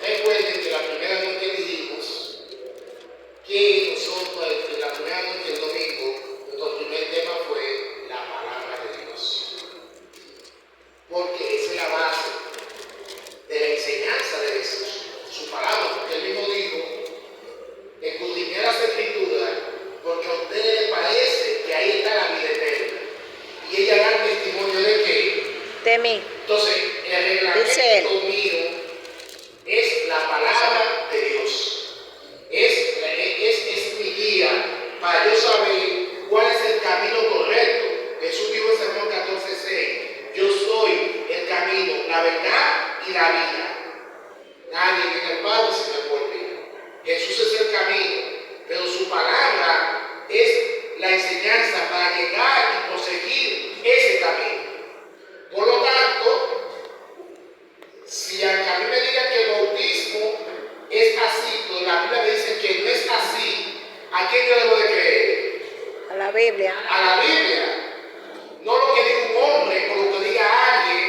Recuerden que la primera noche dijimos que nosotros, en la primera noche del domingo, nuestro primer tema fue la palabra de Dios. Porque esa es la base de la enseñanza de Jesús, su palabra, porque él mismo dijo, escudriñad las escrituras, porque a ustedes les parece que ahí está la vida eterna. Y ella da testimonio de que de mí. Entonces, el reglamento mío es la palabra de Dios. Es mi guía para yo saber cuál es el camino correcto. Jesús dijo en San Juan 14:6, yo soy el camino, la verdad y la vida. Nadie viene al Padre sino por mí. Jesús es el camino, pero su palabra es la enseñanza para llegar y proseguir ese camino. Por lo tanto, si a mí me digan que el bautismo es así, pero la Biblia me dice que no es así, ¿a quién yo debo de creer? A la Biblia. A la Biblia. No lo que diga un hombre o lo que diga alguien.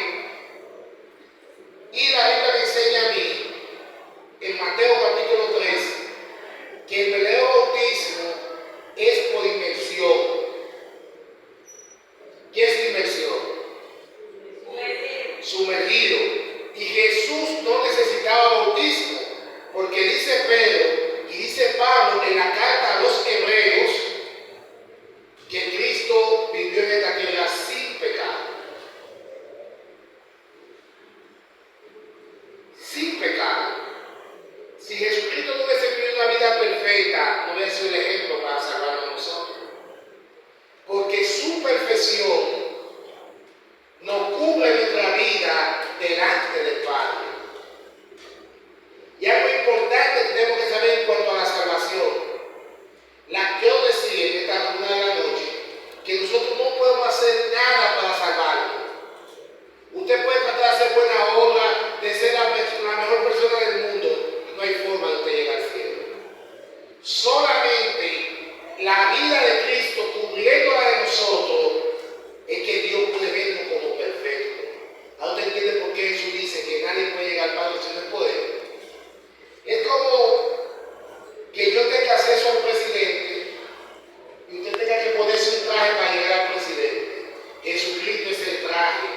Y la Biblia me enseña a mí, en Mateo capítulo 3, que el verdadero bautismo es por inmersión. ¿Qué es inmersión? Sumergido. Y Jesús no necesitaba bautismo, porque dice Pedro y dice Pablo en la carta a los hebreos que Cristo vivió en esta tierra sin pecado. Sin pecado. Si Jesucristo no hubiese vivido una vida perfecta, no hubiese sido el ejemplo para salvarnos a nosotros. Porque su perfección nos cubre nuestra vida delante del Padre. Y algo importante que tenemos que saber en cuanto a la salvación. Quiero decir en esta jornada de la noche que nosotros no podemos hacer nada para salvarnos. Usted puede tratar de hacer buena obra, de ser la mejor persona del mundo, y no hay forma de usted llegar al cielo. Solamente la vida de Cristo cubriéndola de nosotros es que Dios puede vernos como perfecto. ¿Ahora usted entiende por qué Jesús dice que nadie puede llegar al Padre sin el poder? Es como que yo tenga acceso al presidente y usted tenga que ponerse un traje para llegar al presidente. Jesucristo es el traje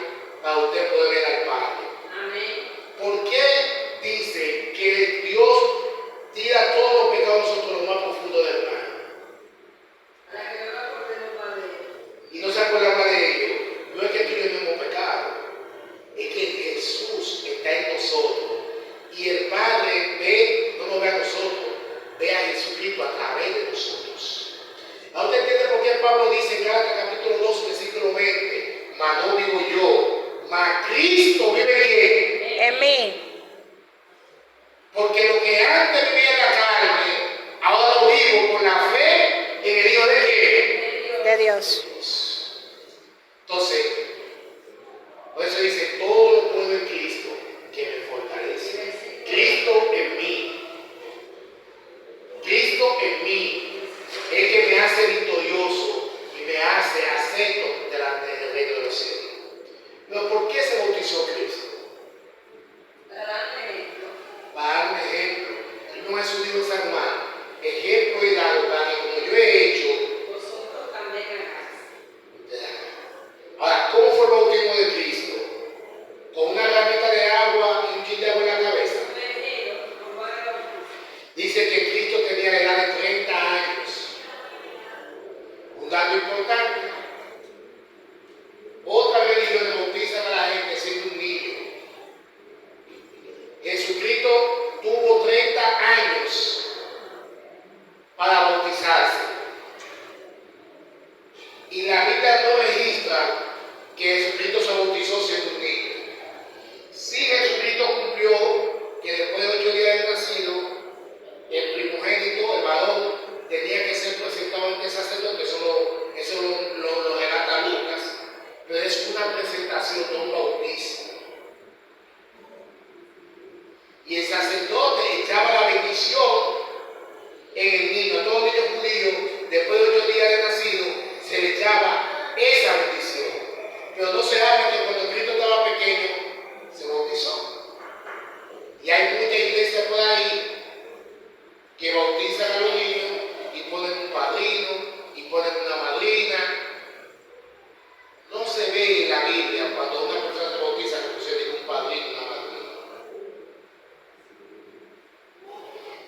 para usted poder ver al Padre. Amén. ¿Por qué dice que Dios tira todos los pecados de nosotros lo más profundo del mar? Para que no nos acordemos más de ellos. Y no se acuerda más de ellos. No es que tú y yo no hemos pecado, es que Jesús está en nosotros. Y el Padre ve, no nos ve a nosotros, ve a Jesucristo a través de nosotros. ¿Ahora usted entiende por qué Pablo dice en Gálatas capítulo 2, versículo 20? Mas no vivo yo, mas Cristo vive en mí. Porque lo que antes vivía en la carne, ahora lo vivo por la fe en el Hijo de ¿qué? De Dios. Entonces, por eso dice, todo lo puedo en Cristo que me fortalece. Cristo en mí. Cristo en mí es el que me hace victorioso y me hace acepto delante del reino de los cielos. Pero ¿por qué se bautizó Cristo? Para dar un ejemplo. Para dar un ejemplo. El mismo Jesús dijo en San Juan, ejemplo he dado para que como yo he hecho, vosotros también hagáis. Ahora, ¿cómo fue el bautismo de Cristo? ¿Con una ramita de agua y un chin de agua en la cabeza? Dice que Cristo tenía la edad de 30 años. Un dato importante. Otras religiones bautizan a la gente siendo un niño. Jesucristo tuvo 30 años para bautizarse. Y la Biblia no registra que Jesucristo se bautizó siendo un niño. Sí, Jesucristo cumplió que después de 8 días de haber nacido, el primogénito, el varón, tenía que ser presentado ante el sacerdote. Eso lo relata Lucas. Pero es una presentación, no un bautismo. Y el sacerdote echaba la bendición en el niño. A todos los niños judíos, después de 8 días de nacido, se le echaba esa bendición. Pero no se habla que cuando Cristo estaba pequeño, se bautizó. Y hay muchas iglesias por ahí que bautizan a los niños y ponen un padrino y ponen una madrina. No se ve en la Biblia cuando una persona se bautiza que pusieron un padrino y una madrina.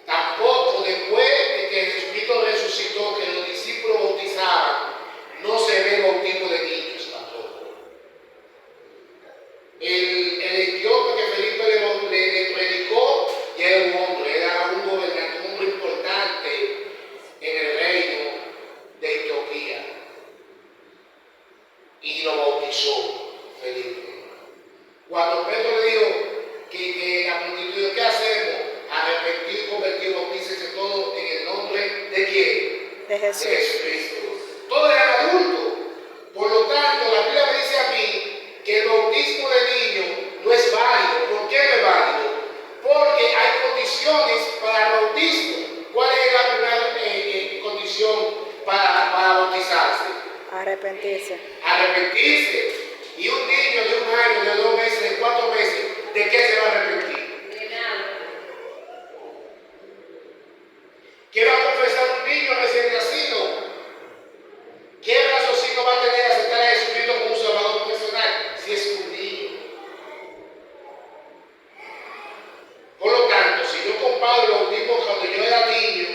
Tampoco después de que Jesucristo resucitó, que los discípulos bautizaban, no se ve bautismo de niños tampoco. El etíope que Felipe le predicó ya era un hombre, era un gobernante, un hombre importante en el reino de Etiopía. Y lo bautizó Felipe. Cuando Pedro le dijo que la multitud dijo, ¿qué hacemos? Arrepentir, convertir, bautícense todos en el nombre ¿de quién? De Jesús. De Jesucristo. Todos eran adultos. Por lo tanto, la Biblia me dice a mí que el bautismo de niños no es válido. ¿Por qué no es válido? Porque hay condiciones para el bautismo. ¿Cuál es la primera condición para bautizarse? Arrepentirse. Arrepentirse. Y un niño de 1 año, de 2 meses, de 4 meses, ¿de qué se va a arrepentir? ¿Qué va a confesar un niño recién nacido? ¿Qué raciocinio va a tener aceptar a Jesucristo como un salvador personal si es un niño? Por lo tanto, si yo comparo el bautismo cuando yo era niño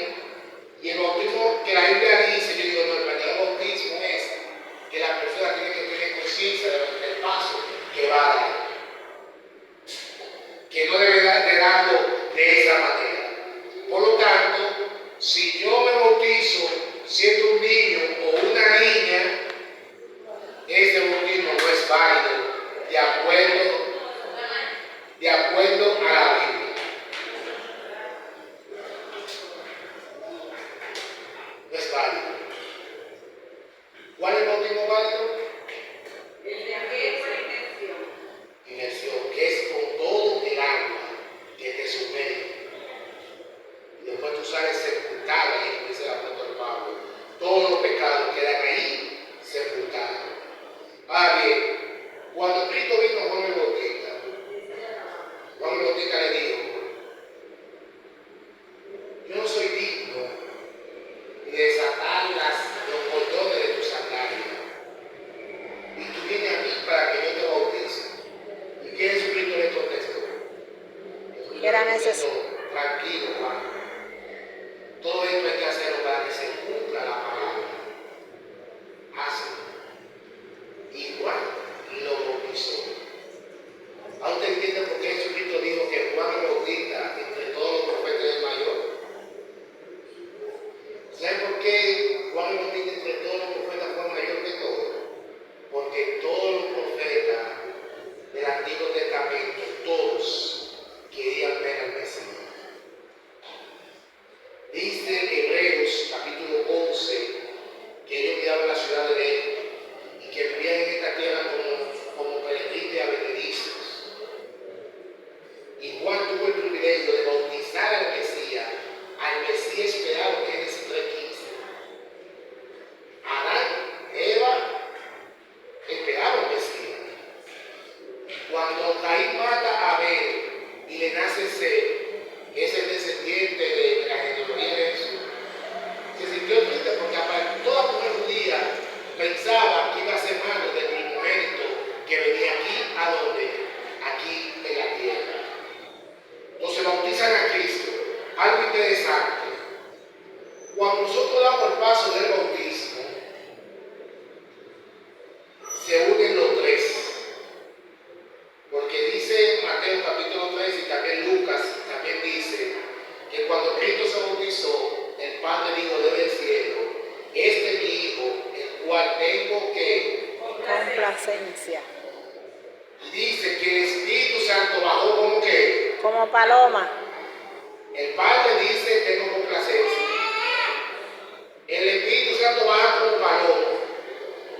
y el bautismo que la Biblia dice, yo digo, no, el verdadero bautismo es que la persona tiene que tener conciencia del paso que va a dar. Que no debe de darlo de esa manera. Por lo tanto, si yo me bautizo siendo un niño o una niña, ese bautismo no es válido de acuerdo a la Biblia. No es válido. ¿Cuál es el bautismo válido? El de aquel por inmersión. Inmersión, que es con todo el agua que te sumerge. Y después tú sales sepultado, y como dice el apóstol Pablo, todos los pecados quedan ahí sepultados. Ahora bien, cuando Cristo vino a Juan el Bautista le dijo, yo no soy digno de desatar los cordones de tus sandalias. Y tú vienes a mí para que yo te bautice. ¿Y qué Jesucristo le contestó? Era necesario. Tranquilo, Juan. Todo esto hay que hacerlo para que se cumpla la palabra. Hazlo. Igual lo bautizó. ¿Ahora usted entiende por qué Jesucristo dijo que Juan el Bautista, entre todos los profetas, es el mayor? ¿Sabe por qué Juan el Bautista entre todos los profetas fue mayor que todos? Porque todos los profetas del Antiguo Testamento, todos querían ver al Mesías. Dice Hebreos capítulo 11 que ellos miraban la ciudad de Belén y que vivían en esta tierra como peregrinos y advenedizos. Y Juan tuvo el privilegio de bautizar al Mesías esperado en Génesis 3:15. Adán, Eva esperaban al Mesías. Cuando Caín mata a Abel y le nace Seth, que es el descendiente de la genealogía de Jesús, se sintió triste porque toda mujer judía pensaba que iba a ser madre del primogénito que venía aquí, ¿a dónde? Aquí en la tierra. Entonces bautizan a Cristo. Algo interesante. Cuando nosotros damos el paso del bautismo, se unen los tres. Porque dice Mateo capítulo 3 y también Lucas también dice que cuando Cristo se bautizó, el Padre dijo desde el cielo, este es mi Hijo, el cual tengo que Complacencia. y dice que el Espíritu Santo bajó como que Como paloma. el Padre dice tengo complacencia. El Espíritu Santo baja como paloma.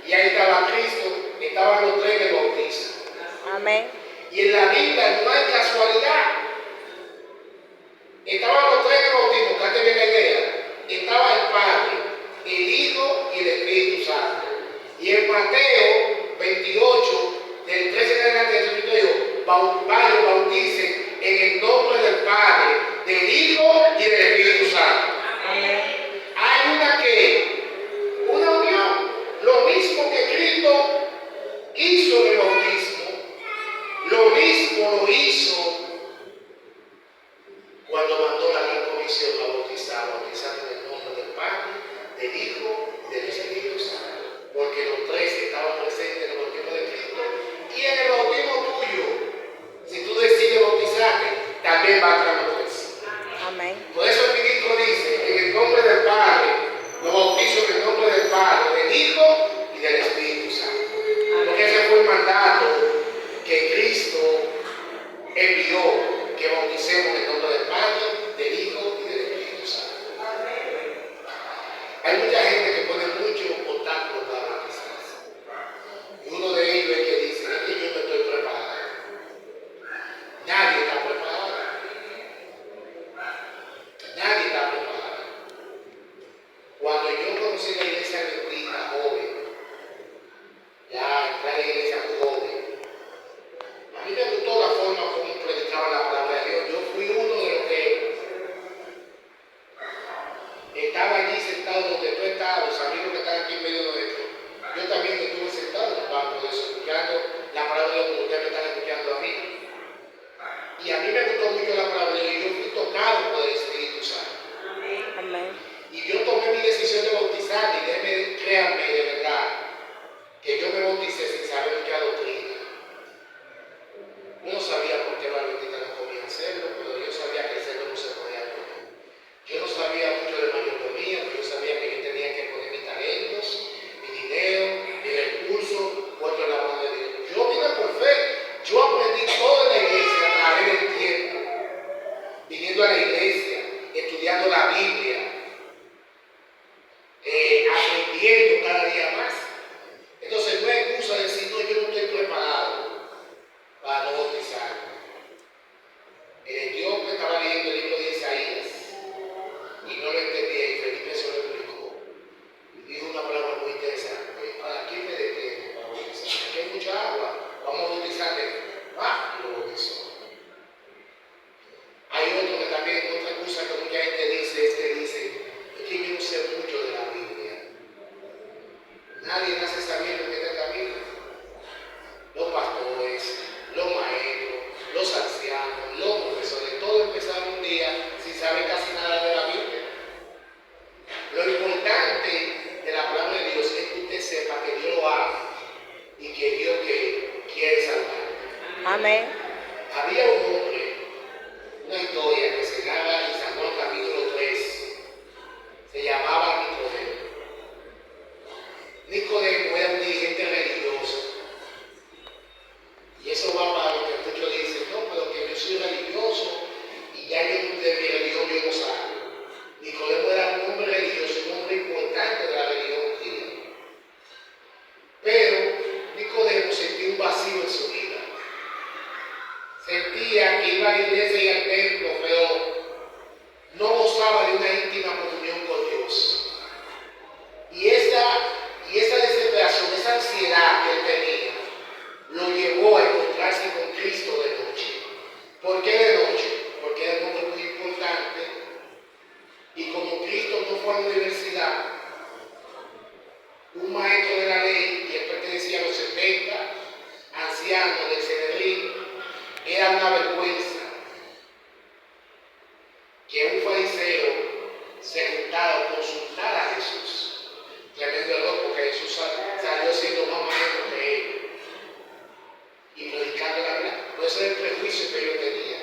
Y ahí estaba Cristo, estaban los tres en el bautismo. Amén. Y en la Biblia no hay casualidad. Estaban los tres en el bautismo, cállate bien la idea. Estaba el Padre, el Hijo y el Espíritu Santo. Y en Mateo 28, del 13 en adelante, Jesucristo dijo, bauticen en el nombre del Padre, del Hijo y del Espíritu Santo. Amén. Hay una unión, lo mismo que Cristo hizo en el bautismo, lo mismo lo hizo cuando mandó la gran comisión a bautizando en el nombre del Padre, del Hijo y del Espíritu Santo, porque los tres estaban presentes en el bautismo de Cristo y en el bautismo tuyo. Si tú decides bautizarte, también va a estar los tres. Amén. Por eso el ministro dice, en el nombre del Padre, lo bautizo en el nombre del Padre, del Hijo y del Espíritu Santo. Porque ese fue el mandato que Cristo envió, que bauticemos en el nombre del Padre, del Hijo y del Espíritu Santo. Hay mucha gente que pone mucho obstáculos para bautizarse. Y uno de ellos es que dice, es que yo no estoy preparado. Nadie está preparado. Nadie está preparado. Cuando yo conocí la iglesia adventista joven, ya entré a la iglesia muy joven, a mí me gustó la forma como predicaban la palabra de Dios. Yo fui uno de los que estaba allí sentado donde tú estabas, los amigos que están aquí en medio nuestro. Yo también estuve sentado en un banco de eso, escuchando la palabra de Dios como ustedes me están escuchando a mí. Y a mí me gustó mucho la palabra de Dios y yo fui tocado por el Espíritu Santo. Amén. Y yo tomé mi decisión de bautizarme y créanme de verdad que yo me bauticé sin saber qué doctrina. Yo no sabía por qué los adventistas no podían hacerlo, pero yo sabía que el cerdo no se podía comer. Yo no sabía mucho de mayordomía, pero yo sabía que yo tenía que poner mis talentos, mi dinero, mi recurso, puesto en la mano de Dios. Yo vine por fe, yo aprendí todo en la iglesia a través del tiempo, viniendo a la iglesia, estudiando la Biblia, aprendiendo cada día más. Entonces no hay excusa de decir, no, yo no estoy preparado para no bautizarme. Yo me estaba leyendo el libro de Isaías y no lo entendía y Felipe se lo explicó. Y dijo una palabra muy interesante. ¿Para qué me detengo para bautizarme? Aquí hay mucha agua, vamos a bautizarte. Y lo bautizó. Hay otro que también, otra excusa que mucha gente dice, es que yo no sé mucho de la Biblia. Nadie nace sabiendo que es el camino. Los pastores, los maestros, los ancianos, los profesores, todos empezaron un día sin saber casi nada de la Biblia. Lo importante de la palabra de Dios es que usted sepa que Dios lo ama y que Dios quiere salvar. Amén. Había un hombre, una historia que se narra en San Juan capítulo 3, se llamaba Nicodemo. Nicodemo era un dirigente religioso. Y eso va para lo que muchos dicen, no, pero que yo soy religioso y ya yo de mi religión yo no salgo. Nicodemo era un hombre religioso, un hombre importante de la religión judía. Pero Nicodemo sentía un vacío en su vida. Sentía que iba a la iglesia y al templo, pero no gozaba de una íntima comunión con Dios. Y esa desesperación, esa ansiedad que él tenía, lo llevó a encontrarse con Cristo de noche. ¿Por qué de noche? Porque era un hombre muy importante. Y como Cristo no fue a la universidad, un maestro de la ley, y él pertenecía a los 70 ancianos del Sanedrín, era una vergüenza que un fariseo se juntara a consultar a Jesús. Tremendo error, porque Jesús salió siendo más maestro que él y predicando la verdad. Pero ese es el prejuicio que yo tenía.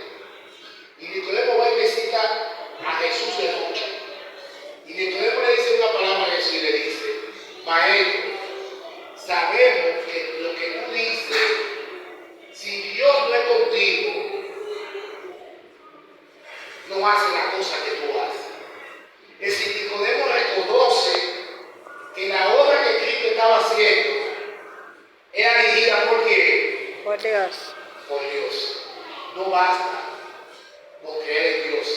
Y Nicodemo va y visita a Jesús de noche. Y Nicodemo le dice una palabra a Jesús y le dice: Maestro, sabemos que lo que tú dices, si Dios no es contigo, no hace la cosa que tú haces. Es decir, Nicodemo reconoce que la obra que Cristo estaba haciendo era dirigida por quién? Por Dios. Por Dios. No basta con creer en Dios.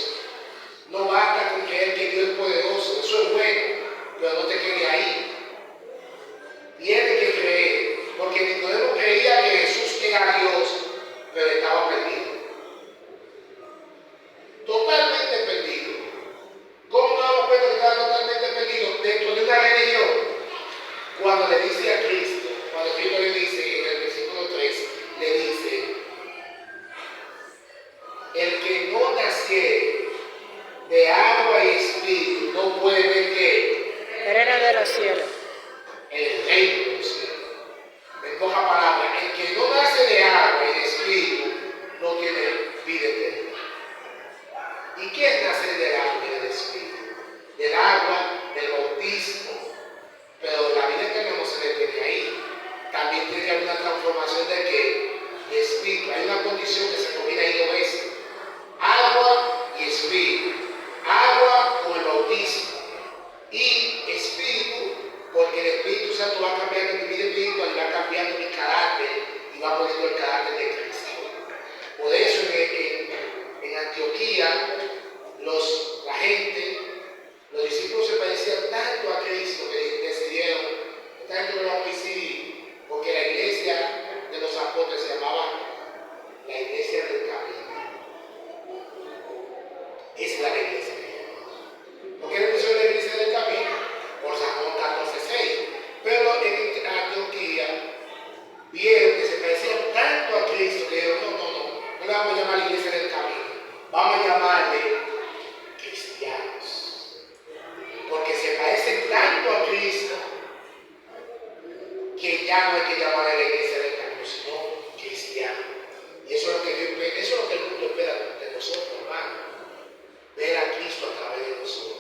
No basta con creer que Dios es poderoso. Eso es bueno, pero no te quede ahí. Tienes que creer, porque Nicodemo creía que Jesús era Dios, pero estaba perdido. Totalmente no naciere de agua y espíritu no puede ver que El reino de los cielos. el reino de los cielos. En pocas palabras, el que no nace de agua y de espíritu no tiene vida eterna. ¿Y qué es nacer del agua y del espíritu? Del agua, del bautismo. Pero la vida eterna no se detiene ahí. También tiene que haber una transformación de que de espíritu. Hay una condición que se combina ahí dos veces. Agua y espíritu. Agua con el bautismo. Y espíritu, porque el Espíritu Santo va cambiando mi vida espiritual y va cambiando mi carácter y va poniendo el carácter de Cristo. Por eso en Antioquía la gente, los discípulos se parecían tanto a Cristo que decidieron, esta gente no va a coincidir, porque la iglesia de los apóstoles se llamaba la iglesia del camino. Esa es la iglesia que llamamos. ¿Por qué le pusieron la iglesia del camino? Por San Juan 14:6. Pero en Antioquía vieron que se parecían tanto a Cristo que dijeron, no le vamos a llamar la iglesia del camino, vamos a llamarle cristianos. Porque se parecen tanto a Cristo que ya no hay que llamar a la iglesia del camino, sino cristiano. Y eso es lo que Dios espera, eso es lo que el mundo espera de nosotros, hermano. Ver a Cristo a través de nosotros.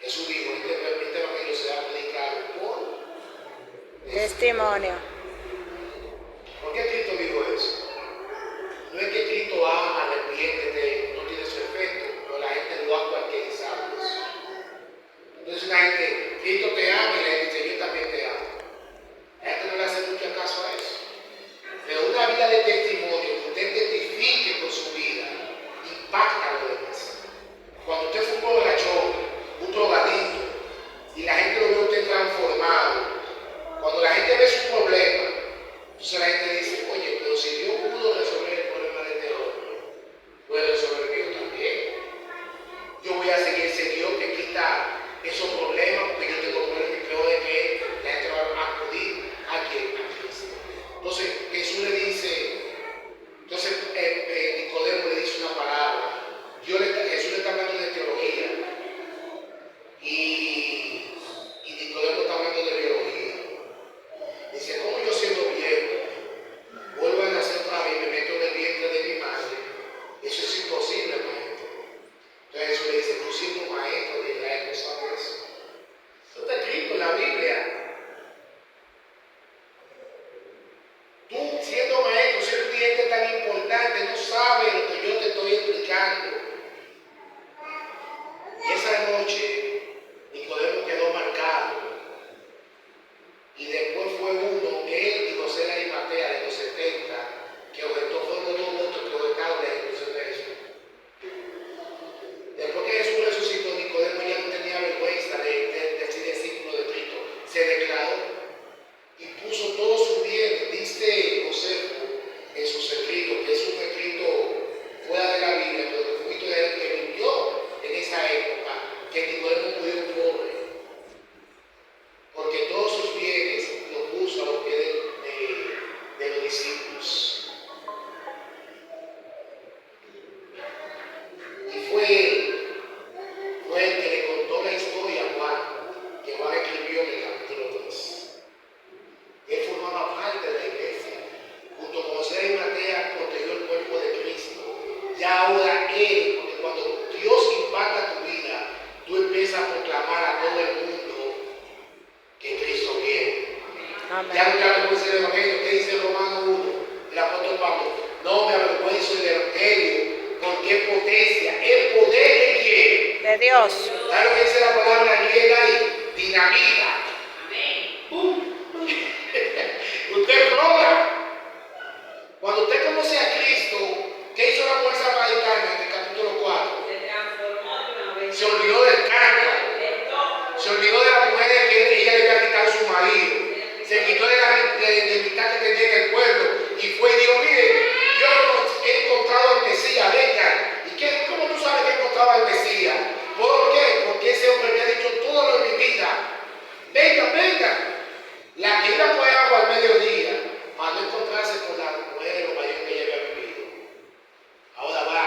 Jesús dijo, este evangelio se va a predicar por Testimonio. ¿Por qué Cristo dijo eso? No es que Cristo ama, arrepiéntete, no tiene su efecto, pero la gente lo ha cualquierizado eso. Entonces la gente, Cristo te ama y la gente dice, yo también te amo. La gente no le hace mucho caso a eso. Pero una vida de testimonio, que usted testifique con su vida, impacta a los demás. Cuando usted fue un borrachón, un drogadicto, y la gente lo ve a usted transformado, cuando la gente ve su problema, entonces la gente dice, oye, pero si Dios pudo resolver el problema de este hombre, puede resolver el mío también. Yo voy a seguir ese Dios que quita esos problemas, porque yo tengo problemas peores que la gente va a acudir a Cristo. Entonces Jesús le dice, Nicodemo le dice una palabra. Jesús le está hablando de teología y Nicodemo está hablando de biología. Dice, ¿cómo yo siendo viejo vuelvo a nacer otra vez y me meto en el vientre de mi madre? Eso es imposible, maestro. Entonces Jesús le dice, tú siendo maestro de Israel no sabes eso. Eso está escrito en la Biblia. Tú siendo maestro, siendo un cliente tan importante, no sabes lo que yo te estoy explicando. Y esa noche Nicodemo quedó marcado. Y después fue él y José de Arimatea de los 70, que objetó, fueron los dos votos que objetaron la ejecución de Jesús. Después que Jesús resucitó, Nicodemo ya no tenía vergüenza de ser discípulo de Cristo. Se declaró y puso todos sus bienes. Dice Josefo en sus escritos, que es un escrito fuera de la Biblia, pero que fue de él que vivió en esa época, que Nicodemo murió pobre. Porque todos sus bienes los puso a los pies de los discípulos. Y fue el que le contó la historia a Juan, que Juan escribió en el capítulo 3. Él formaba parte de la iglesia. Junto con José de Arimatea protegió el cuerpo de Cristo. Ya ahora él, porque cuando Dios impacta tu vida, tú empiezas a proclamar a todo el mundo que Cristo viene. Amén. Ya no te avergüences del evangelio. ¿Qué dice Romano 1? El apóstol Pablo. No me avergüenzo del evangelio, porque es potencia. ¿El poder de quién? De Dios. ¿Sabes lo que dice la palabra griega ahí? Dinamita. Usted explota. Cuando usted conoce a Cristo, ¿qué hizo la mujer samaritana en el capítulo 4? Se olvidó del cántaro. Se olvidó de la mujer que ella le había quitado su marido. Se quitó de la mitad que tenía en el pueblo y fue y dijo, mire, yo he encontrado al Mesías, vengan. ¿Y cómo tú sabes que he encontrado al Mesías? ¿Por qué? Porque ese hombre me ha dicho todo lo de mi vida. Vengan, vengan. La que iba a coger agua al mediodía para no encontrarse con la mujer de los mayores que ella había vivido. Ahora va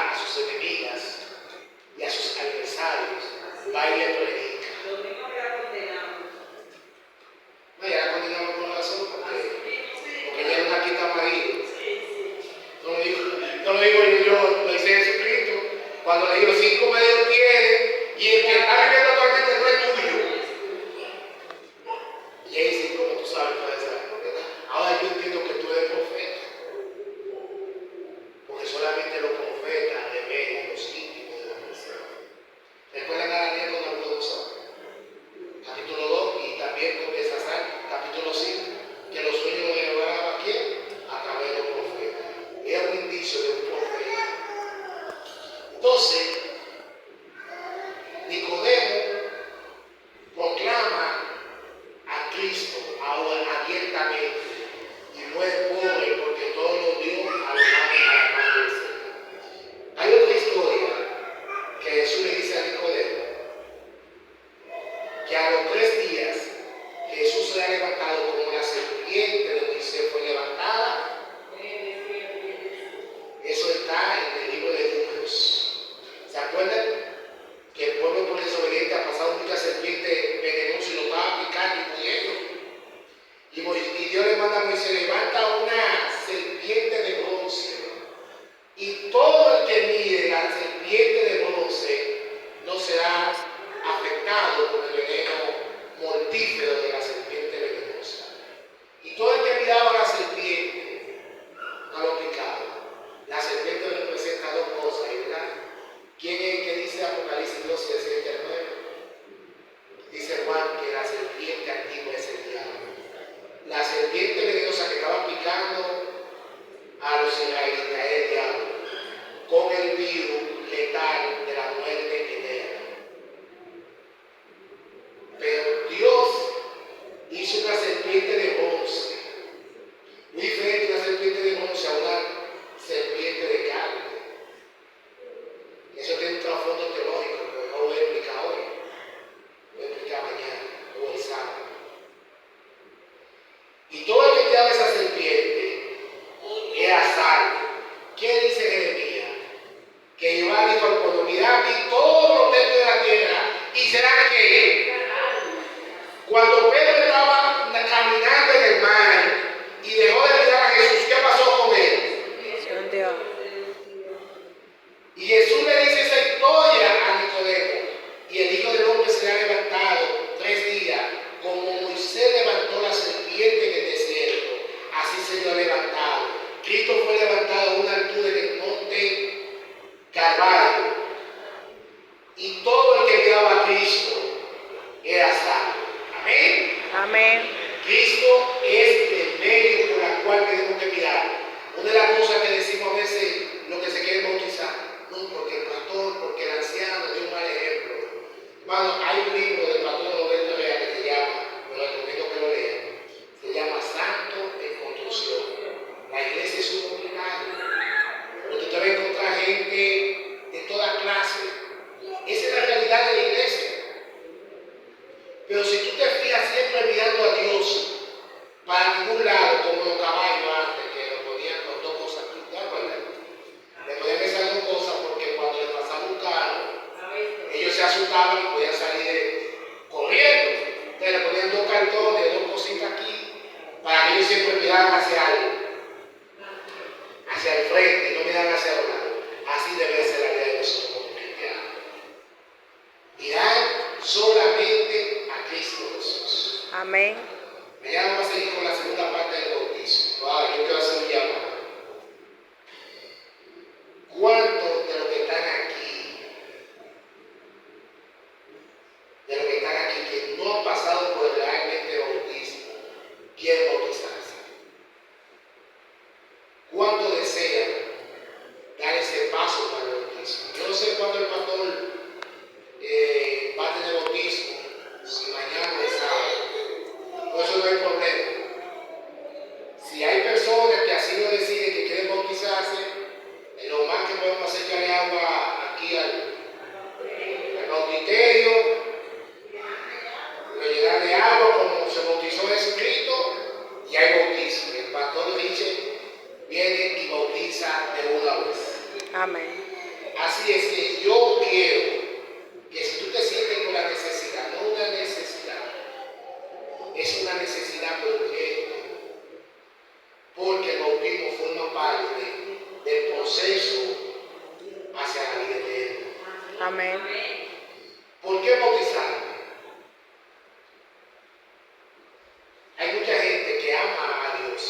Cuando le digo 5 medios tiene y el que está viviendo actualmente no es tuyo. Y ella dice, ¿cómo tú sabes toda esa verdad? Ahora yo entiendo que tú eres profeta. Porque solamente los profetas revelan los íntimos de la persona. ¿Recuerdan a Daniel con Nabucodonosor? Capítulo 2 y también con Belsasar, capítulo 5, que los sueños los revelaba a quién? A través de los profetas. Era un indicio de un profeta. Entonces, Nicodemo proclama a Cristo ahora abiertamente y no es pobre porque todo lo dio a la mano del Señor. Hay otra historia que Jesús le dice a Nicodemo que a los 3 días Jesús se ha levantado como la serpiente de Moisés fue levantada. Eso está en el libro de Números. ¿Se acuerdan? Que el pueblo por desobediente ha pasado muchas serpientes venenosas y lo estaba picando y muriendo. Y Dios le manda a Moisés, levanta una serpiente de bronce. Y todo el que mire la serpiente de bronce no será afectado por el veneno mortífero de la serpiente venenosa. Y todo el que miraba a la serpiente no lo picaba. La serpiente representa 2 cosas, ¿verdad? ¿Quién es el que dice Apocalipsis 2, 7 al 9? Dice Juan que la serpiente antigua es el diablo. La serpiente venenosa que estaba picando a los israelitas es el diablo, con el virus letal de la muerte eterna. Pero Dios hizo una serpiente de bronce, muy diferente a una serpiente de bronce a una serpiente de carne. Eso tiene un trasfondo teológico, pero no lo voy a explicar hoy. Lo voy a explicar mañana o el sábado. Y todo el que miraba esa serpiente era salvo. ¿Qué dice Jeremías? Que Jehová dijo al pueblo, mirad y todos los templos de la tierra y serán que cuando Pedro estaba caminando en el mar y dejó de mirar a Jesús, ¿qué pasó con él? Se hundió. Y Jesús le dice esa historia a Nicodemo, y el Hijo del Hombre será levantado 3 días, como Moisés levantó la serpiente en el desierto, así será levantado. Cristo fue levantado a una altura en el monte Calvario, y todo el que miraba a Cristo era salvo. Amén. Amén. Cristo es el medio por el cual tenemos que mirar. Una de las cosas que decimos a veces, lo que se quiere bautizar, no porque el pastor, porque el anciano dio un mal ejemplo. Hermano, hay un libro del pastor Roberto Herrera que se llama, lo recomiendo que lo lean, se llama Santo en Construcción. La iglesia es un comunitario, donde usted va a encontrar gente de toda clase. Esa es la realidad de la iglesia. Pero si tú te fijas siempre mirando a Dios para ningún lado, como los caballos antes, que lo ponían con 2 cosas, ¿te acuerdas? Le ponían esas 2 cosas porque cuando le pasaba un carro, ellos se asustaban y podían salir corriendo. Entonces le ponían 2 cartones, 2 cositas aquí, para que ellos siempre miraran hacia el frente y no miraran hacia los lados. Así debe ser la vida de nosotros como cristianos. Mirar solamente a Cristo Jesús. Amén. Mañana vamos a seguir con la segunda parte del bautismo. Yo quiero hacer un llamado. ¿Cuántos de los que están aquí, que no han pasado por realmente el bautismo, quieren bautizarse? ¿Cuántos desean dar ese paso para el bautismo? Yo no sé cuándo el pastor va a tener bautismo, si mañana o el sábado. Por eso no hay problema. Si hay personas que así lo deciden, que quieren bautizarse, lo más que podemos hacer es echarle agua aquí al bautisterio, lo llenar de agua como se bautizó Jesucristo, y hay bautismo. El pastor dice, viene y bautiza de una vez. Amén. Así es que yo quiero que si tú te sientes con la necesidad, no una necesidad, es una necesidad urgente, porque el bautismo forma parte del proceso hacia la vida eterna. Amén. ¿Por qué bautizarme? Hay mucha gente que ama a Dios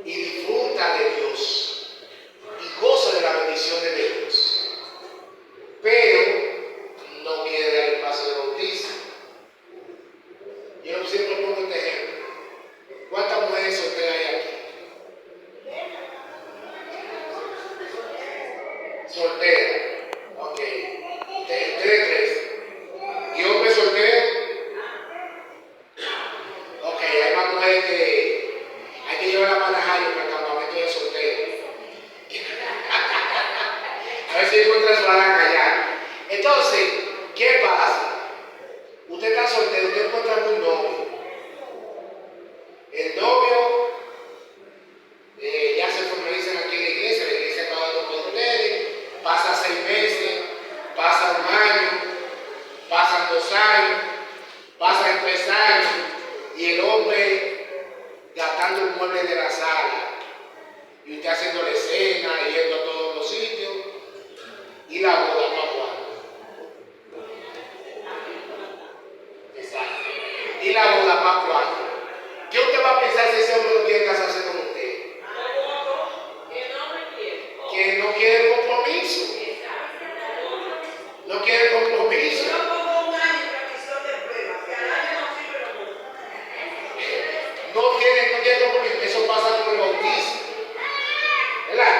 y disfruta de Dios y goza de la bendición de Dios, pero no quiere dar el paso de bautismo. Yo siempre pongo este ejemplo. ¿Cuántas mujeres solteras hay aquí? Solteras. Ok. Ustedes tres. ¿Y hombres solteros? Ok, hay más mujeres que hay que llevar a Panajayo para el campamento de solteros. A ver si encuentra su aranja allá. Entonces, ¿qué pasa? Usted está soltero, usted encuentra un novio. El novio ya se formalizan aquí en la iglesia está dando con ustedes, pasa 6 meses, pasa 1 año, pasan 2 años, pasan 3 años, y el hombre gastando un mueble de la sala, y usted haciéndole cena, yendo a todos los sitios, y la boda para cuándo. Exacto. Y la boda para cuándo. ¿Qué usted va a pensar si ese hombre no quiere casarse con usted? Que no quiere compromiso. No quiere compromiso. No quiere compromiso. Eso pasa con el bautismo. ¿Verdad?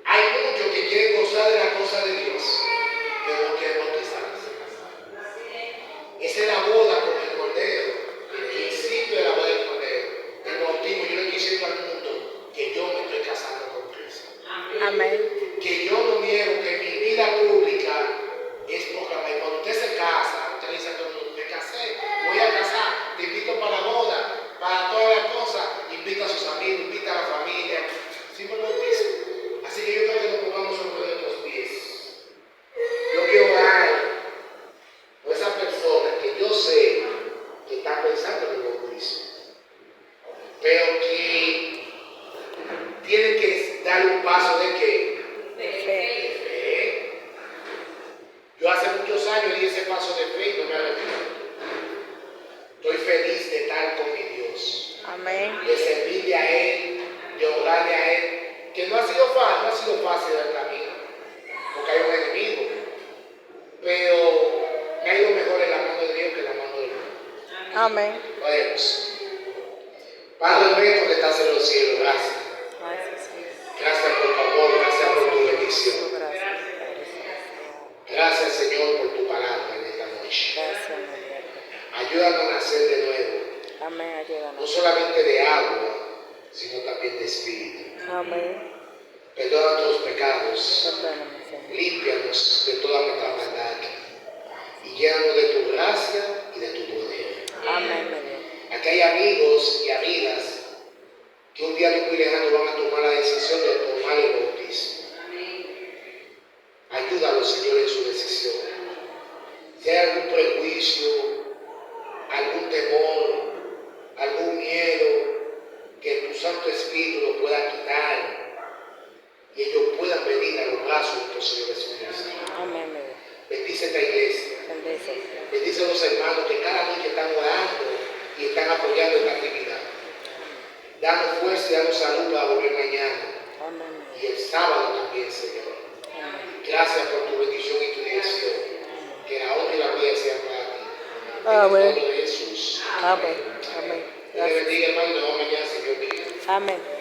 Hay muchos que quieren gozar de la cosa de Dios, pero no quieren bautizarse. Esa es la boda con el Cordero. El principio de la boda del Cordero. El bautismo, yo le estoy diciendo al mundo que yo me estoy casando con Cristo. Amén. Que yo no niego que mi vida pública es proclamar. Cuando usted se casa, usted le dice a todo el mundo, me casé, voy a casar, te invito para la boda, para todas las cosas, invita a sus amigos, invita a la familia, sin bautismo. Así que yo creo que nos pongamos sobre nuestros pies. Yo quiero orar por esas personas que yo sé que están pensando en el bautismo, pero que tienen que dar un paso de qué? De fe. Yo hace muchos años di ese paso de fe y no me arrepiento. Estoy feliz de estar con mi Dios, Amén. de servirle a Él, de orarle a Él, que no ha sido fácil el camino, porque hay un enemigo, pero me ha ido mejor en la mano de Dios que en la mano del mundo. Amén. Oremos. Padre nuestro que estás en los cielos, gracias. Gracias, Señor. Gracias por tu amor, gracias por tu bendición. Gracias. Gracias, Señor, por tu palabra en esta noche. Gracias, María. Ayúdanos a nacer de nuevo, Amén. no Ayúdanos. solamente de agua, sino también de espíritu. Amén. Perdona nuestros pecados, Perdóname, Señor. límpianos de toda nuestra maldad y llénanos de tu gracia y de tu poder. Amén, María. Aquí hay amigos y amigas que un día muy lejano van a tomar la decisión de tomar el bautismo. Ayúdalos, Señor, en su decisión. Si hay algún prejuicio, algún temor, algún miedo, que tu Santo Espíritu lo pueda quitar y ellos puedan venir a los brazos de nuestro Señor Jesucristo. Amén, María. Bendice esta iglesia. Bendice. Bendice a los hermanos que cada noche están orando y están apoyando esta actividad. Danos fuerza y danos salud para volver mañana Amén. y el sábado también, Señor. Amén. Gracias por tu bendición y tu dirección. Que la honra y la gloria sean para ti. En el Amén. nombre de Jesús. Amén. Amén. Dios te bendiga, hermano, y nos vemos mañana, Señor mío. Amén.